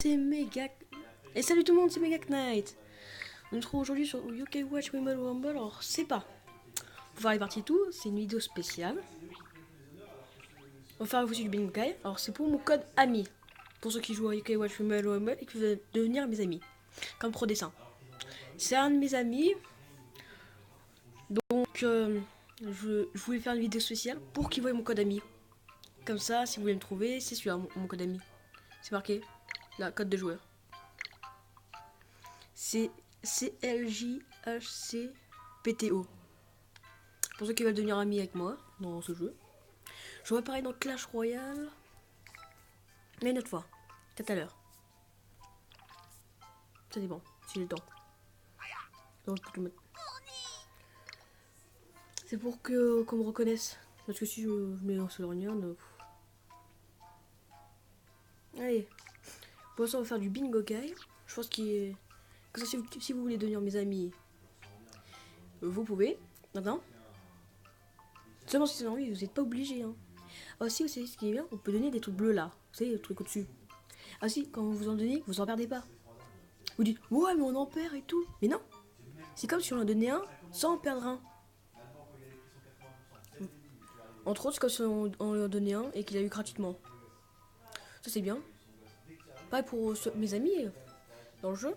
C'est Mega... Et salut tout le monde, c'est Mega Knight. On se retrouve aujourd'hui sur UK Watch Wimble Rumble. Alors, c'est pas pour faire les parties et tout, c'est une vidéo spéciale. On va faire aussi du bingo guy. Alors, c'est pour mon code ami. Pour ceux qui jouent à UK Watch Wimble Rumble et qui veulent devenir mes amis. Comme pro dessin. C'est un de mes amis. Donc, je voulais faire une vidéo spéciale pour qu'il voie mon code ami. Comme ça, si vous voulez me trouver, c'est celui-là, mon code ami. C'est marqué, la code de joueur. C'est CLJHCPTO. Pour ceux qui veulent devenir amis avec moi dans ce jeu. Je vais pareil dans Clash Royale. Mais une autre fois. Tout à l'heure. Ça dépend, si j'ai le temps. Donc, je peux tout mettre. C'est pour qu'on me reconnaisse. Parce que si je mets un seul regarde. Allez. Pour ça, on va faire du bingo guy. Je pense qu'il est. Que ça, si vous voulez devenir mes amis, vous pouvez. Maintenant. Seulement si c'est envie, vous n'êtes pas obligé. Hein. Ah, aussi, vous savez ce qui est bien, on peut donner des trucs bleus là. Vous savez, le truc au-dessus. Ah si, quand vous en donnez, vous en perdez pas. Vous dites, ouais, mais on en perd et tout. Mais non. C'est comme si on en donnait un sans en perdre un. Entre autres, c'est comme si on lui en donnait un et qu'il a eu gratuitement. Ça, c'est bien. Pareil pour mes amis dans le jeu.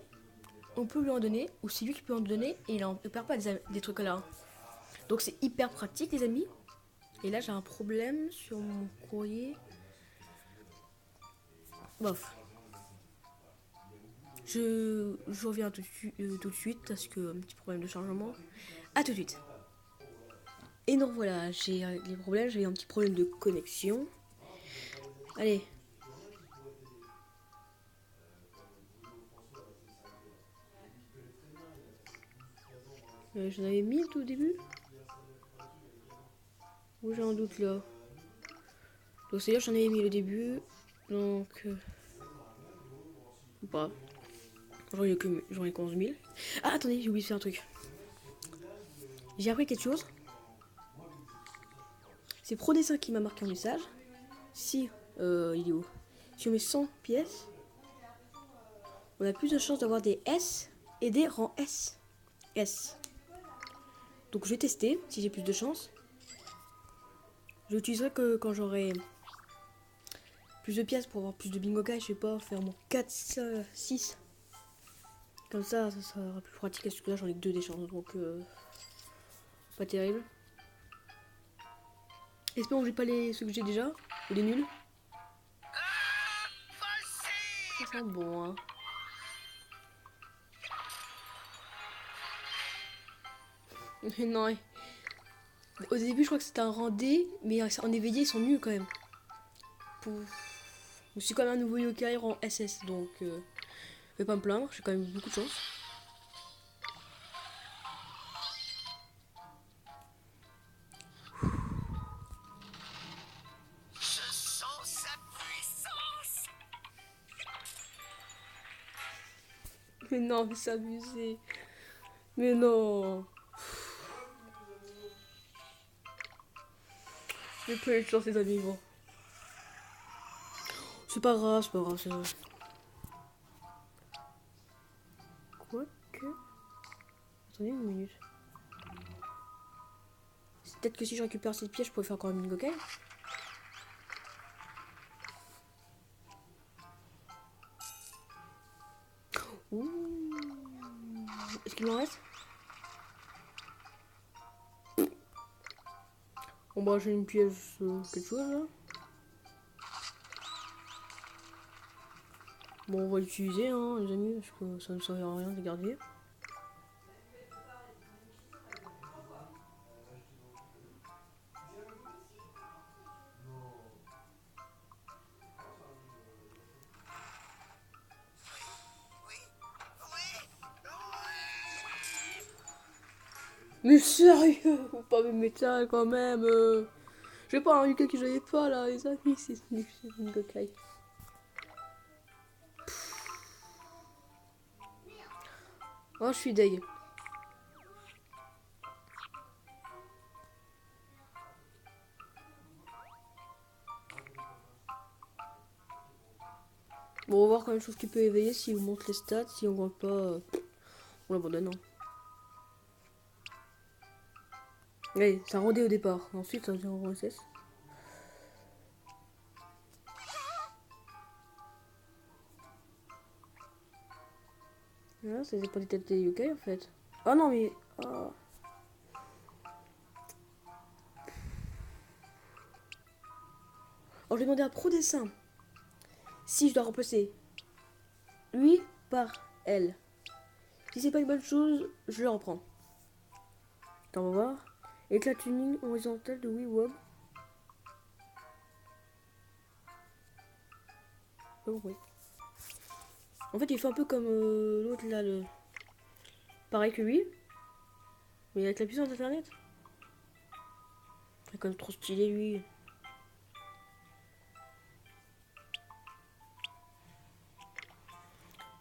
On peut lui en donner, ou c'est lui qui peut en donner, et il ne perd pas des trucs là. Donc c'est hyper pratique, les amis. Et là, j'ai un problème sur mon courrier. Bof. Je reviens tout de suite parce que un petit problème de chargement. A tout de suite. Et donc voilà, j'ai des problèmes, j'ai un petit problème de connexion. Allez. J'en avais mis tout au début. Ou j'ai un doute là. Donc c'est-à-dire j'en avais mis le début. Donc... ou pas. J'en ai 11 000. Ah attendez, j'ai oublié de faire un truc. J'ai appris quelque chose. C'est ProDessin qui m'a marqué un message. Si, il est où? Si on met 100 pièces, on a plus de chances d'avoir des S et des rangs S. S. Donc je vais tester si j'ai plus de chance. Je l'utiliserai que quand j'aurai plus de pièces pour avoir plus de bingo guy, je sais pas, faire mon 4, 6. Comme ça sera plus pratique parce que là j'en ai que 2 des chances, donc pas terrible. Espérons que j'ai pas ceux que j'ai déjà, ou les nuls. Ça sent bon, hein. Mais non, au début je crois que c'était un rang D, mais en éveillé ils sont nuls quand même. Je suis quand même un nouveau yokai en SS, donc je vais pas me plaindre, j'ai quand même beaucoup de chance. Je sens sa puissance. Mais non, mais c'est abusé. Mais non. J'ai pas eu de chance les amis, bon. C'est pas grave, c'est pas grave, c'est vrai. Quoique... Attendez une minute. C'est peut-être que si je récupère cette pièce, je pourrais faire encore une bingo. Ouh. Est-ce qu'il m'en reste? Bon bah j'ai une pièce, quelque chose là. Bon on va l'utiliser hein les amis, parce que ça ne sert à rien de garder. Mais sérieux, faut pas me mettre ça quand même. J'ai pas un Yuka que j'avais pas là, les amis, c'est une cocaille. Oh, je suis deg. Bon, on va voir quand même chose qui peut éveiller si on monte les stats. Si on voit pas, on l'abandonne. Hein. Oui, ça rendait au départ. Ensuite, ça devient en SS. Ah, c'est pas des têtes des UK en fait. Ah non, mais. Oh. Alors, je vais demander à Pro Dessin si je dois remplacer lui par elle. Si c'est pas une bonne chose, je le reprends. Attends, on va voir. Avec la tuning horizontale de WeWob. Oh, oui. En fait, il fait un peu comme l'autre là. Pareil que lui. Mais avec la puissance d'internet. C'est quand même trop stylé lui.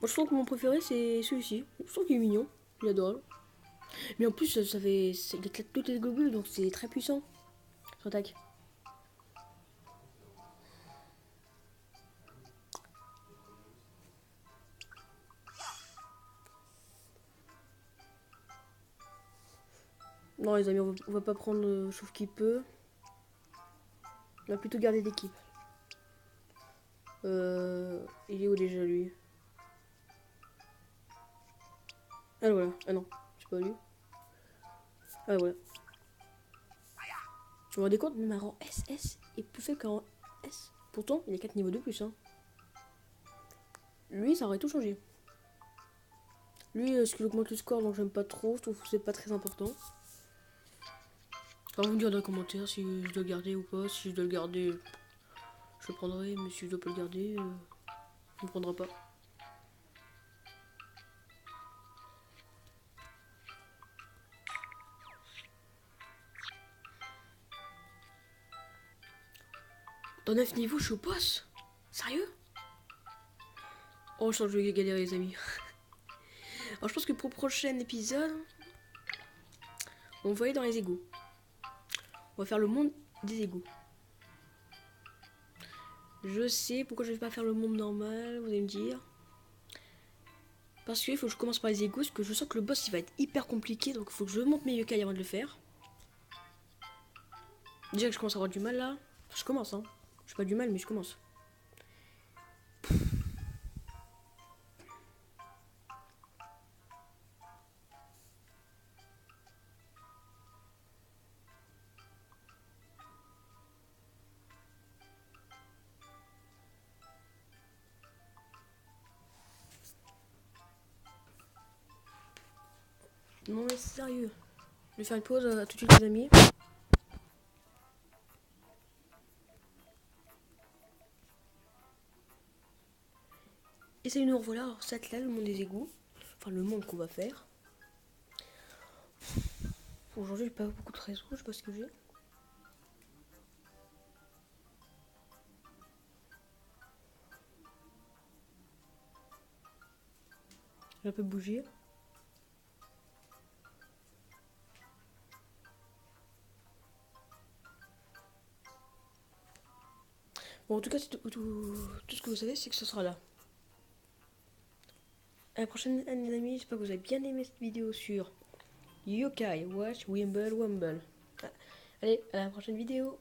Moi je trouve que mon préféré c'est celui-ci. Je trouve qu'il est mignon. J'adore. Mais en plus ça fait. Il éclate toutes les globules donc c'est très puissant. Sur attaque. Non les amis, on va pas prendre Chauve qui peut. On va plutôt garder d'équipe. Il est où déjà lui? Ah voilà, ah non, c'est pas lui. Ah voilà. Je me rendais compte, même un rang SS est plus faible qu'un rang S. Pourtant, il est 4 niveaux de plus. Hein. Lui, ça aurait tout changé. Lui, ce qu'il augmente le score, donc j'aime pas trop. Je trouve que c'est pas très important. Alors, vous me dire dans les commentaires si je dois le garder ou pas. Si je dois le garder, je le prendrai. Mais si je dois pas le garder, on ne prendra pas. Dans 9 niveaux, je suis au boss. Sérieux? Oh, je sens que je vais galérer, les amis. Alors, je pense que pour le prochain épisode, on va aller dans les égouts. On va faire le monde des égouts. Je sais pourquoi je vais pas faire le monde normal, vous allez me dire. Parce qu'il faut que je commence par les égouts, parce que je sens que le boss il va être hyper compliqué, donc il faut que je monte mes yokai avant de le faire. Déjà que je commence à avoir du mal là. Enfin, je commence, hein. Je pas du mal, mais je commence. Non mais sérieux. Je vais faire une pause, à tout de suite les amis. Et salut, nous revoilà. Alors c'est là le monde des égouts. Enfin le monde qu'on va faire. Aujourd'hui j'ai pas beaucoup de réseau, je sais pas ce que j'ai. J'ai un peu bougé. Bon en tout cas c'est tout ce que vous savez c'est que ce sera là. À la prochaine les amis, j'espère que vous avez bien aimé cette vidéo sur Yokai Watch Wimble Wumble. Allez, à la prochaine vidéo.